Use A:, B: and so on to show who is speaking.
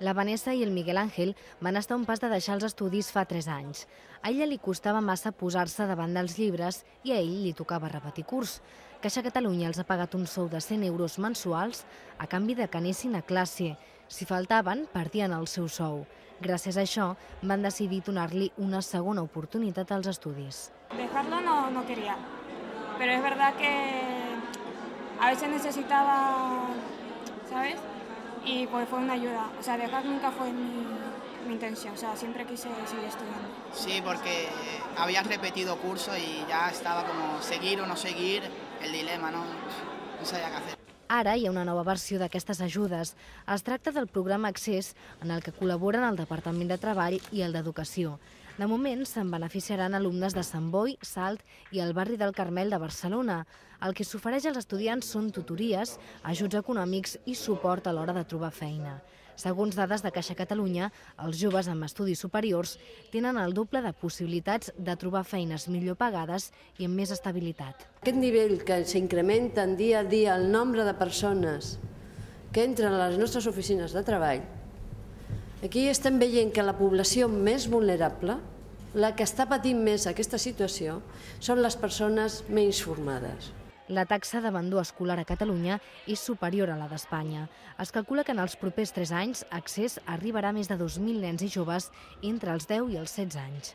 A: La Vanessa i el Miguel Ángel van estar a un pas de deixar els estudis fa 3 anys. A ella li costava massa posar-se davant dels llibres i a ell li tocava repetir curs. Caixa Catalunya els ha pagat un sou de 100 euros mensuals a canvi de que anessin a classe. Si faltaven, perdien el seu sou. Gràcies a això, van decidir donar-li una segona oportunitat als estudis.
B: Dejarlo no quería, pero es verdad que a veces necesitaba, ¿sabes? Y pues fue una ayuda. O sea, dejar nunca fue mi intención. O sea, siempre quise seguir estudiando.
C: Sí, porque había repetido curso y ya estaba como seguir o no seguir, el dilema, no sabía qué hacer.
A: Ara hi ha una nova versió d'aquestes ajudes. Es tracta del programa Accés, en el que col·laboren el Departament de Treball i el d'Educació. De moment, se'n beneficiaran alumnes de Sant Boi, Salt i el barri del Carmel de Barcelona. El que s'ofereix als estudiants són tutories, ajuts econòmics i suport a l'hora de trobar feina. Segons dades de Caixa Catalunya, els joves amb estudis superiors tenen el doble de possibilitats de trobar feines millor pagades i amb més estabilitat.
D: Aquest nivell que s'incrementa dia a dia el nombre de persones que entren a les nostres oficines de treball, aquí estem veient que la població més vulnerable, la que està patint més aquesta situació, són les persones menys formades.
A: La taxa d'abandó escolar a Catalunya és superior a la d'Espanya. Es calcula que en els propers 3 anys Accés arribarà a més de 2.000 nens i joves entre els 10 i els 16 anys.